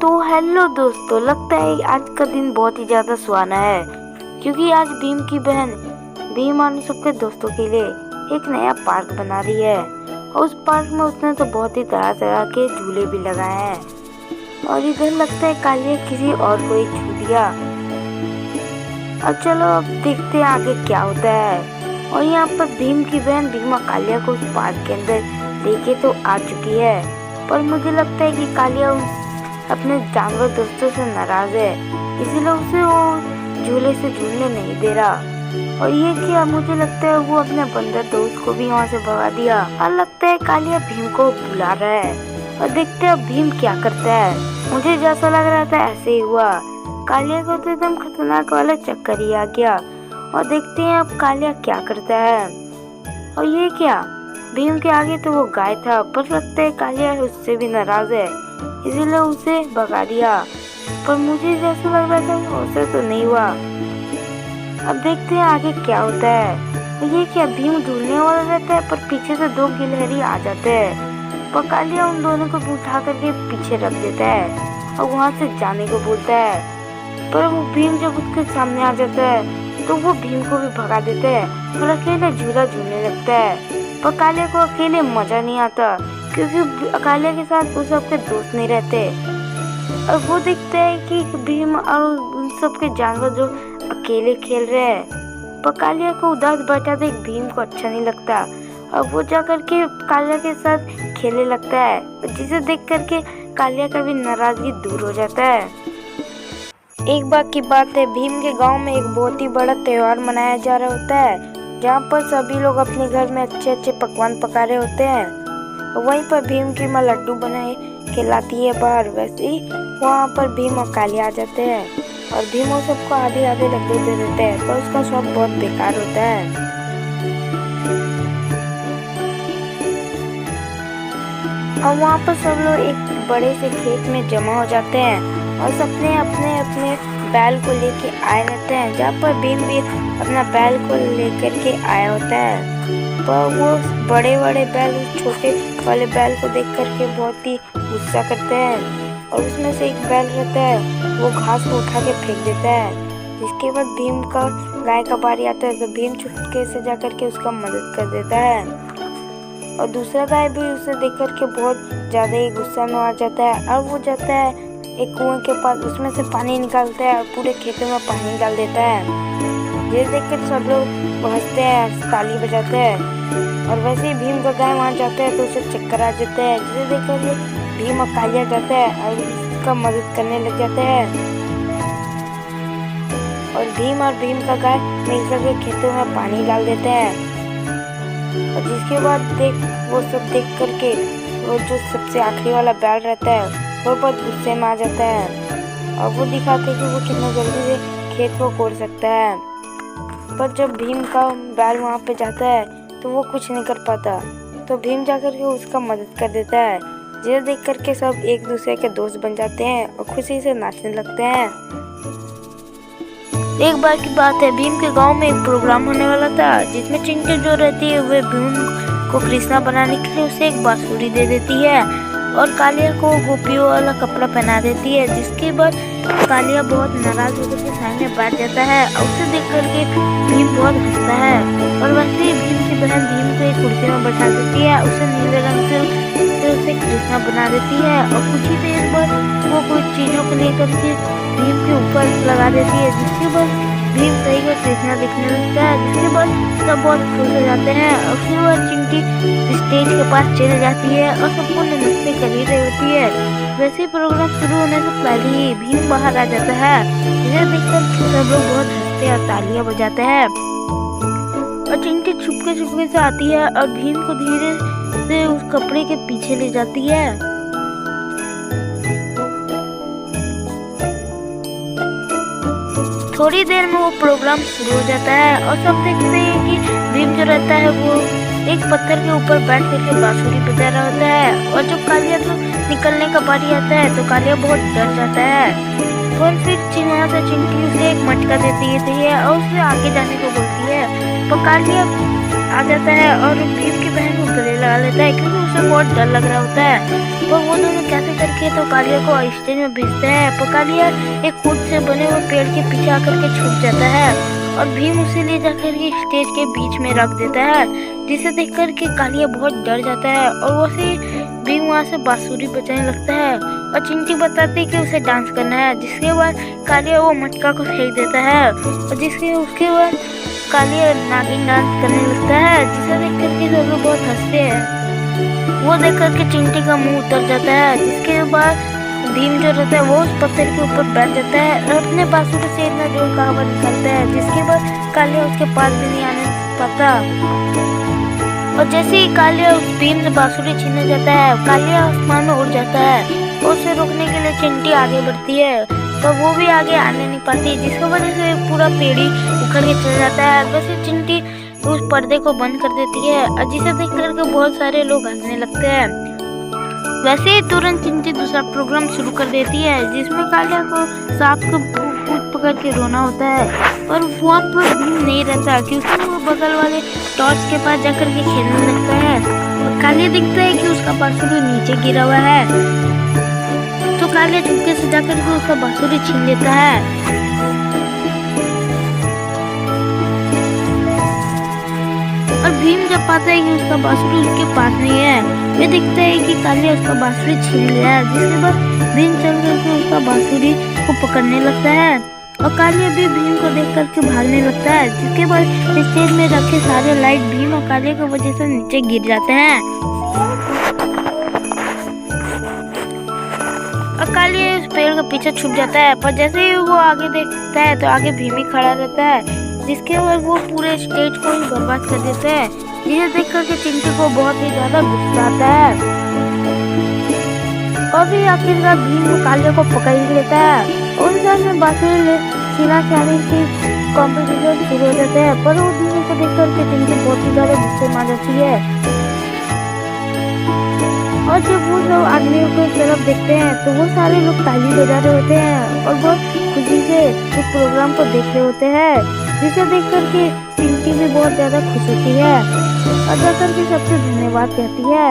तो हेलो दोस्तों, लगता है आज का दिन बहुत ही ज्यादा सुहाना है क्योंकि आज भीम की बहन भीम और सबके दोस्तों के लिए एक नया पार्क बना रही है। और उस पार्क में उसने तो बहुत ही तरह तरह के झूले भी लगाए हैं और इधर लगता है कालिया किसी और को ही छू दिया। अब चलो अब देखते हैं आगे क्या होता है। और यहाँ पर भीम की बहन भीमा कालिया को उस पार्क के अंदर लेके तो आ चुकी है, पर मुझे लगता है कि कालिया अपने जानवर दोस्तों से नाराज है, इसीलिए उसे वो झूले से झूलने नहीं दे रहा। और ये क्या, मुझे लगता है वो अपने बंदर दोस्त को भी वहाँ से भगा दिया। और लगता है कालिया भीम को बुला रहा है और देखते हैं भीम क्या करता है। मुझे जैसा लग रहा था ऐसे ही हुआ, कालिया को तो एकदम खतरनाक वाला चक्कर ही आ गया। और देखते हैं अब कालिया क्या करता है। और ये क्या, भीम के आगे तो वो गाय था, पर लगता है कालिया उससे भी नाराज है, इसीलिए उसे भगा दिया। पर मुझे जैसा लग रहा था वैसे तो नहीं हुआ। अब देखते हैं आगे क्या होता है। और ये क्या, भीम झूलने वाला रहता है पर पीछे से दो गिलहरी आ जाते हैं, पर कालिया उन दोनों को उठा करके पीछे रख देता है और वहाँ से जाने को बोलता है। पर वो भीम जब उसके सामने आ जाता है तो वो भीम को भी भगा देता है और अकेले झूला झूलने लगता है। पर कालिया को अकेले मजा नहीं आता क्योंकि कालिया के साथ वो सबके दोस्त नहीं रहते। और वो देखता है कि भीम और उन सबके जानवर जो अकेले खेल रहे हैं, पर कालिया को उदास बैठा देख भीम को अच्छा नहीं लगता और वो जाकर के कालिया के साथ खेलने लगता है, जिसे देख करके कालिया का भी नाराजगी दूर हो जाता है। एक बार की बात है, भीम के गांव में एक बहुत ही बड़ा त्योहार मनाया जा रहा होता है, जहाँ पर सभी लोग अपने घर में अच्छे अच्छे पकवान पका रहे होते हैं। वहीं पर भीम की माँ लड्डू बनाए खिलाती है बाहर, वैसे ही वहाँ पर भीम और कालिया आ जाते हैं और भीम और सबको आधे आधे लड्डू दे देते हैं, पर उसका स्वाद बहुत बेकार होता है। और वहाँ पर सब लोग एक बड़े से खेत में जमा हो जाते हैं और सबने अपने अपने बैल को लेके आए रहते हैं, जहाँ पर भीम भी अपना बैल को लेकर के आया होता है। पर वो बड़े बड़े बैल उस छोटे वाले बैल को देख करके बहुत ही गुस्सा करते हैं और उसमें से एक बैल रहता है वो घास को उठा के फेंक देता है। जिसके बाद भीम का गाय का बारी आता है तो भीम चुपके से जा करके उसका मदद कर देता है और दूसरा गाय भी उसे देख करके बहुत ज्यादा ही गुस्सा में आ जाता है और वो जाता है एक कुएं के पास, उसमें से पानी निकालता है और पूरे खेतों में पानी डाल देता है। ये देखकर सब लोग हंसते हैं, ताली बजाते हैं। और वैसे ही भीम का गाय वहाँ जाता है तो उसे चक्कर आ जाता है, जिसे देखकर भीम और कालिया जाता है और उसका मदद करने लग जाते हैं। और भीम का गाय मिलकर के खेतों में पानी डाल देते हैं। और जिसके बाद वो सब देख करके वो जो सबसे आखिरी वाला बैल रहता है वो बहुत गुस्से में आ जाता है और वो दिखाते हैं कि वो कितना जल्दी से खेत को कोड़ सकता है। पर जब भीम का बैल वहाँ पे जाता है तो वो कुछ नहीं कर पाता, तो भीम जाकर के उसका मदद कर देता है, जिसे देख करके सब एक दूसरे के दोस्त बन जाते हैं और खुशी से नाचने लगते हैं। एक बार की बात है, भीम के गांव में एक प्रोग्राम होने वाला था जिसमें चिंटू जो रहती है वह भीम को कृष्णा बनाने के लिए उसे एक बांसुरी दे देती है और कालिया को गोपियों वाला कपड़ा पहना देती है। जिसके बाद कालिया बहुत नाराज होकर के सामने बैठ जाता है और उसे देख करके भीम बहुत हंसता है। और वैसे ही भीम की बहन भीम को एक कुर्सी में बैठा देती है, उसे नीले रंग से उसे कृष्णा बना देती है और कुछ ही देर बाद वो कुछ चीजों को लेकर के भीम के ऊपर लगा देती है, जिसके बाद भीम सही को कृष्णा दिखने लगता है। जिसके बाद सब बहुत खुश हो जाते हैं और फिर वह चिंटी स्टेज के पास चली जाती है और सबको नमस्ते कर ही रही होती है। वैसे प्रोग्राम शुरू होने से पहले ही भीम बाहर आ जाता है, जिसे देखकर सब लोग बहुत हंसते और तालियां बजाते हैं। और चिंटी छुपके छुपके से आती है और भीम को धीरे से उस कपड़े के पीछे ले जाती है। थोड़ी देर में वो प्रोग्राम शुरू हो जाता है और सब देखते हैं कि भीम जो रहता है वो एक पत्थर के ऊपर बैठ करके बांसुरी बजा रहा होता है। और जब कालिया तो निकलने का बारी आता है तो कालिया बहुत डर जाता है और फिर वहाँ से चिंटी उसे एक मटका देती है और उसे आगे जाने को बोलती है। तो कालिया आ जाता है और भीम की बहन को गले लगा लेता है क्योंकि उसे बहुत डर लग रहा होता है। पर वो दोनों कैसे करके तो कालिया को स्टेज में भेजते हैं। पर कालिया एक खुद से बने हुए पेड़ के पीछे आकर के छुप जाता है और भीम उसे ले जाकर के स्टेज के बीच में रख देता है, जिसे देखकर के कालिया बहुत डर जाता है और वो से भीम वहाँ से बांसुरी बजाने लगता है और चिंटी बताती है कि उसे डांस करना है। जिसके बाद कालिया वो मटका को फेंक देता है और उसके बाद कालिया नागिन डांस करने लगता है, जिसे देख करके सब लोग बहुत हंसते हैं। वो देख करके चिंटी का मुंह उतर जाता है। जिसके बाद भीम जो रहता है वो उस पत्थर के ऊपर बैठ जाता है और अपने बांसुरी से इतना जोर का आवाज निकालता है, जिसके बाद कालिया उसके पास भी नहीं आने पाता। और जैसे ही कालिया उस भीम से बांसुरी छीनने जाता है, कालिया आसमान में उड़ जाता है और उसे रोकने के लिए चिंटी आगे बढ़ती है, तो वो भी आगे आने नहीं पाती, जिसकी वजह से पूरा पेड़ ही उखड़ के चला जाता है। वैसे चिंटी उस पर्दे को बंद कर देती है और जिसे देख करके बहुत सारे लोग हंसने लगते हैं। वैसे ही तुरंत चिंटी दूसरा प्रोग्राम शुरू कर देती है, जिसमें कालिया को सांप को कूद पकड़ के रोना होता है और वहाँ पर भीम नहीं रहता, क्योंकि वो बगल वाले टॉर्च के पास जाकर के खेलने लगता है और कालिया दिखता है कि उसका बांसुरी नीचे गिरा हुआ है, तो कालिया चुपके से जाकर के उसका बांसुरी छीन लेता है। और भीम जब पाता है कि उसका बांसुरी उसके पास नहीं है, वे दिखता है कि कालिया उसका बांसुरी छीन लिया है। जिसके बाद भीम चल करके उसका बांसुरी को पकड़ने लगता है और कालिया भी भीम को देख करके भागने लगता है। जिसके बाद स्टेज में रखे सारे लाइट भीम और कालिया की वजह से नीचे गिर जाते हैं और कालिया उस पेड़ के पीछे छुप जाता है। पर जैसे ही वो आगे देखता है तो आगे भीम ही खड़ा रहता है, जिसके बाद वो पूरे स्टेज को ही बर्बाद कर देते हैं, जिसे देख करके चिंटी को बहुत ही ज्यादा गुस्सा आता है। और भी आखिरकार भीम कालिया को पकड़ लेता है और उन साल में बांसुरी छीना छानी की कॉम्पिटिशन शुरू हो जाते हैं। पर वो भीम को देख करके चिंटी बहुत ही ज्यादा गुस्से में आ जाती है और जब वो सब आदमियों की तरफ देखते हैं तो वो सारे लोग ताली बजा रहे होते हैं और बहुत खुशी से उस प्रोग्राम को देख रहे होते हैं, जिसे देख करके चिंटी भी बहुत ज्यादा खुश होती है और जाकर के सबसे धन्यवाद कहती है।